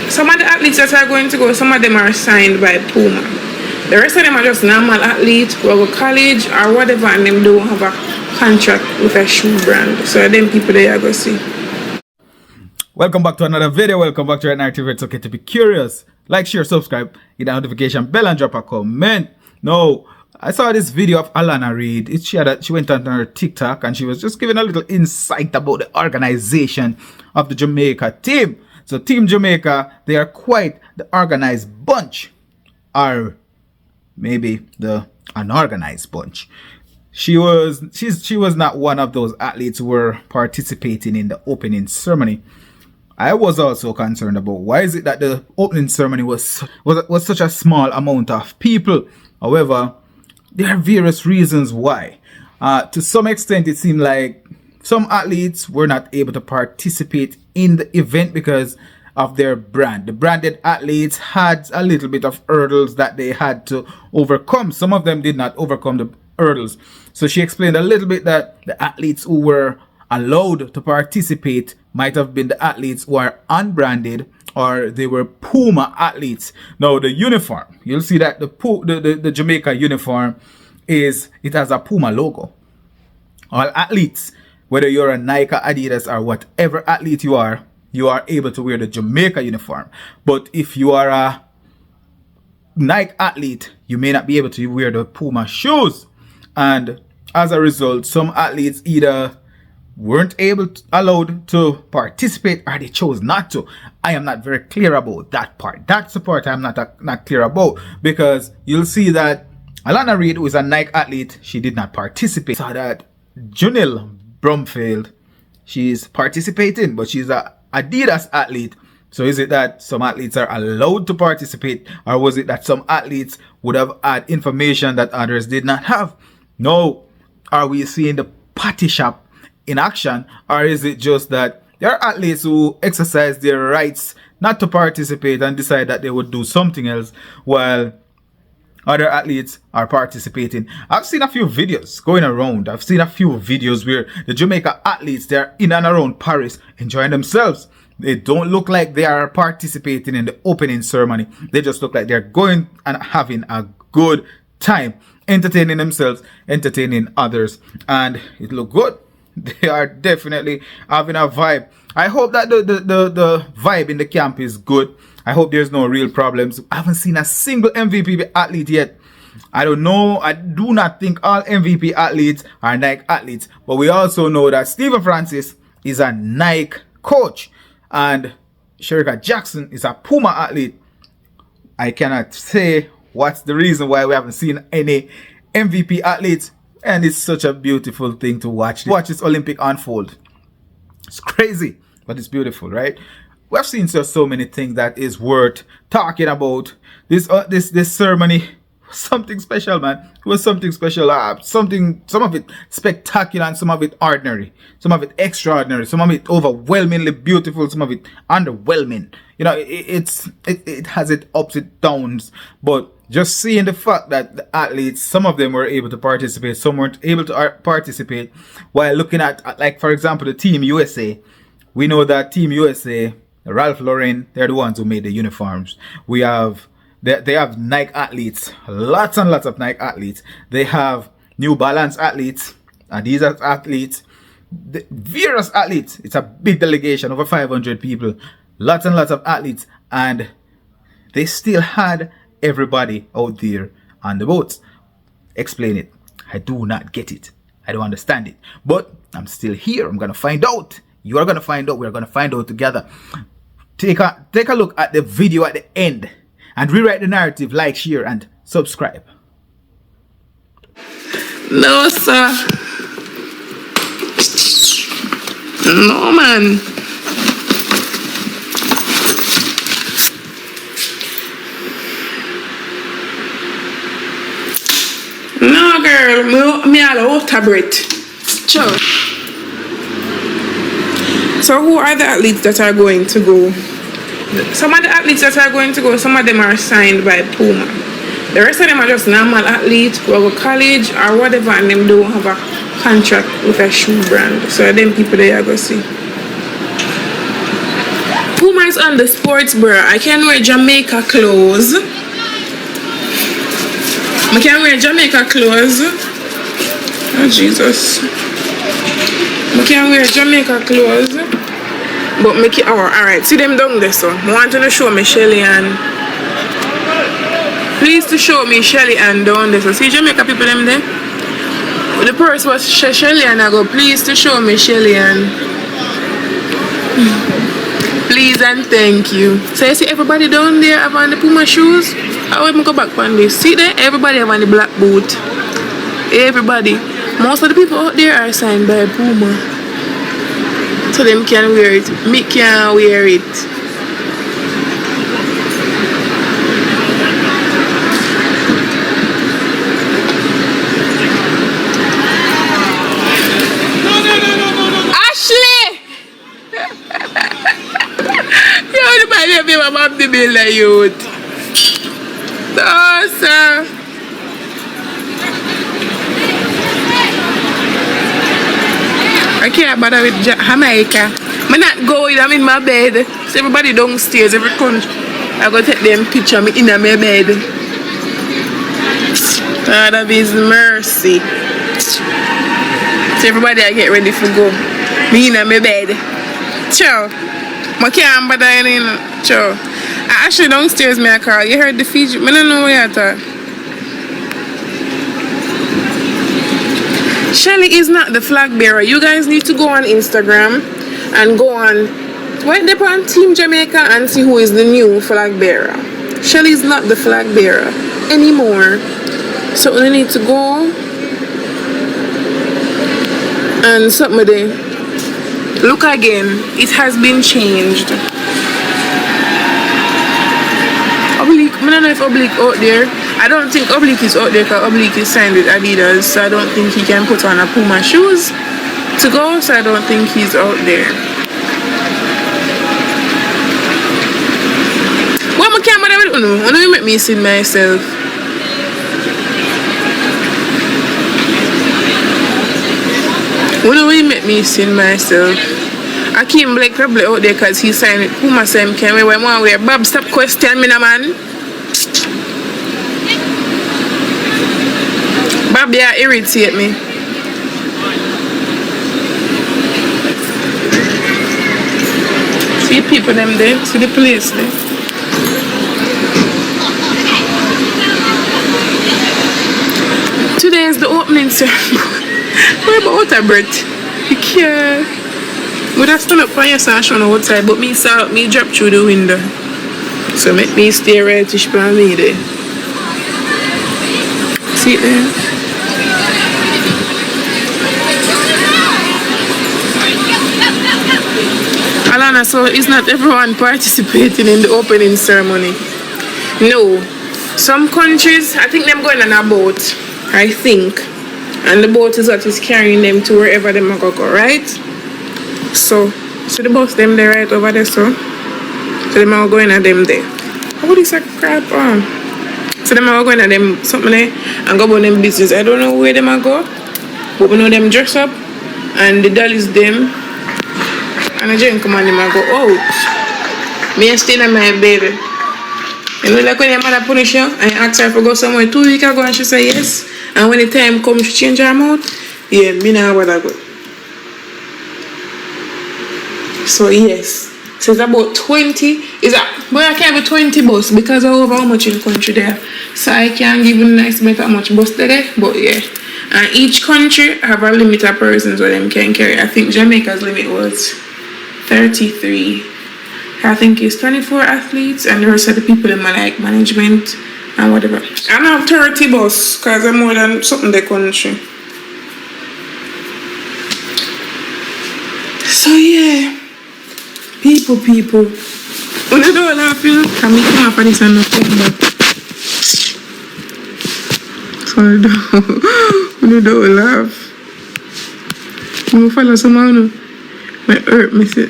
Some of the athletes that are going to go, some of them are signed by Puma. The rest of them are just normal athletes who go to college or whatever, and them don't have a contract with a shoe brand. So them people they are going to see. Welcome back to another video. Welcome back to Red Narrative. It's okay to be curious. Like, share, subscribe, hit the notification bell and drop a comment. No, I saw this video of Alana Reid. She went on her TikTok and she was just giving a little insight about the organization of the Jamaica team. So Team Jamaica, they are quite the organized bunch, or maybe the unorganized bunch. She was not one of those athletes who were participating in the opening ceremony. I was also concerned about why is it that the opening ceremony was such a small amount of people. However, there are various reasons why. To some extent, it seemed like some athletes were not able to participate in the event because of their brand. The branded athletes had a little bit of hurdles that they had to overcome. Some of them did not overcome the hurdles. So she explained a little bit that the athletes who were allowed to participate might have been the athletes who are unbranded, or they were Puma athletes. Now the uniform, you'll see that the Jamaica uniform it has a Puma logo. All athletes, whether you're a Nike, Adidas, or whatever athlete you are able to wear the Jamaica uniform. But if you are a Nike athlete, you may not be able to wear the Puma shoes. And as a result, some athletes either weren't allowed to participate or they chose not to. I am not very clear about that part. That's the part I'm not clear about, because you'll see that Alana Reid, who is a Nike athlete, she did not participate. So that Junil Brumfield, she's participating, but she's a Adidas athlete. So is it that some athletes are allowed to participate, or was it that some athletes would have had information that others did not have? No. Are we seeing the patty shop in action, or is it just that there are athletes who exercise their rights not to participate and decide that they would do something else while other athletes are participating? I've seen a few videos going around. I've seen a few videos where the Jamaica athletes, they're in and around Paris enjoying themselves. They don't look like they are participating in the opening ceremony. They just look like they're going and having a good time, entertaining themselves, entertaining others, and it looked good. They are definitely having a vibe. I hope that the vibe in the camp is good. I hope there's no real problems. I haven't seen a single MVP athlete yet. I don't know. I do not think all MVP athletes are Nike athletes. But we also know that Stephen Francis is a Nike coach, and Sherika Jackson is a Puma athlete. I cannot say what's the reason why we haven't seen any MVP athletes. And it's such a beautiful thing to watch this Olympic unfold. It's crazy, but it's beautiful, right? We've seen so many things that is worth talking about. This ceremony was something special, man. It was something special. Some of it spectacular and some of it ordinary. Some of it extraordinary. Some of it overwhelmingly beautiful. Some of it underwhelming. You know, it has its ups and downs, but just seeing the fact that the athletes, some of them were able to participate, some weren't able to participate, while looking at, like, for example, the Team USA. We know that Team USA, Ralph Lauren, they're the ones who made the uniforms. They have Nike athletes, lots and lots of Nike athletes. They have New Balance athletes, Adidas athletes, various athletes. It's a big delegation, over 500 people, lots and lots of athletes, and they still had everybody out there on the boats. Explain it. I do not get it. I don't understand it. But I'm still here. I'm gonna find out. You are gonna find out. We're gonna find out together. Take a look at the video at the end and rewrite the narrative. Like, share, and subscribe. No, sir. No, man. No, girl, me all out of breath. Sure. So who are the athletes that are going to go? Some of the athletes that are going to go, some of them are signed by Puma. The rest of them are just normal athletes who go to college or whatever, and them don't have a contract with a shoe brand. So them people they are going to see. Puma focus on the sports bra. I can wear Jamaica clothes. I can wear Jamaica clothes. Oh Jesus. I can wear Jamaica clothes. But make it alright. See them down there, so I want to show me Shelly and please to show me Shelly and down there. So see Jamaica people them there. The purse was Shelly and I go, please to show me Shelly and please and thank you. So you see everybody down there have on the Puma shoes. I will go back on this. See there? Everybody have on the black boot. Everybody. Most of the people out there are signed by Puma. So them can wear it. Me can't wear it. Ashley! You might be my mom to build a youth. Oh, sir. I can't bother with Jamaica. I'm not going, I'm in my bed. So everybody downstairs, every country. I go take them picture me in my bed. God of His mercy. So everybody I get ready for go. Me in my bed. Ciao. I can't bother anything. Ciao. I actually downstairs me a call. You heard the Fiji? I don't know where you are. Shelly is not the flag bearer. You guys need to go on Instagram and go on Team Jamaica and see who is the new flag bearer. Shelly is not the flag bearer anymore. So we need to go and somebody look again. It has been changed. Oblique, I don't know if Oblique out there. I don't think Oblique is out there because Oblique is signed with Adidas, so I don't think he can put on a Puma shoes to go, so I don't think he's out there. What my camera will do? I know you make me see myself. What do you make me see myself? I came Blake probably out there because he signed with Puma, so I can't wear. Bob, stop questioning me, man. Bob, you irritate me. See people them there, see the police there. Today is the opening ceremony. What about a breath? You can't. Would have stood up for your sash on the outside, but me saw me drop through the window. So make me stay right-ish by me there. See it there? Alana, so is not everyone participating in the opening ceremony? No. Some countries, I think them going on a boat, I think. And the boat is what is carrying them to wherever they might go, right? So the bus them there right over there, so they might go in at them there. What is that crap on? So they might go in at them something there and go about them business. I don't know where they might go, but we know them dress up and the dollies them. And I just come on them and go out. Me stay in my bed. You know, like when your mother punish you and you ask her to go somewhere 2 weeks ago and she say yes. And when the time comes she change her mouth, yeah, me now what I go. So yes. So it's about 20. Is that boy I can't be 20 bus because I over how much in the country there. So I can't give you nice better how much bus there. But yeah. And each country have a limit of persons where them can carry. I think Jamaica's limit was 33. I think it's 24 athletes and the rest of the people in my like management and whatever. I don't have 30 bus because I'm more than something the country. So yeah. People. When I don't laugh, you know, can me come up and this and not come back. So when I don't laugh. When I follow someone, I hurt me. Say,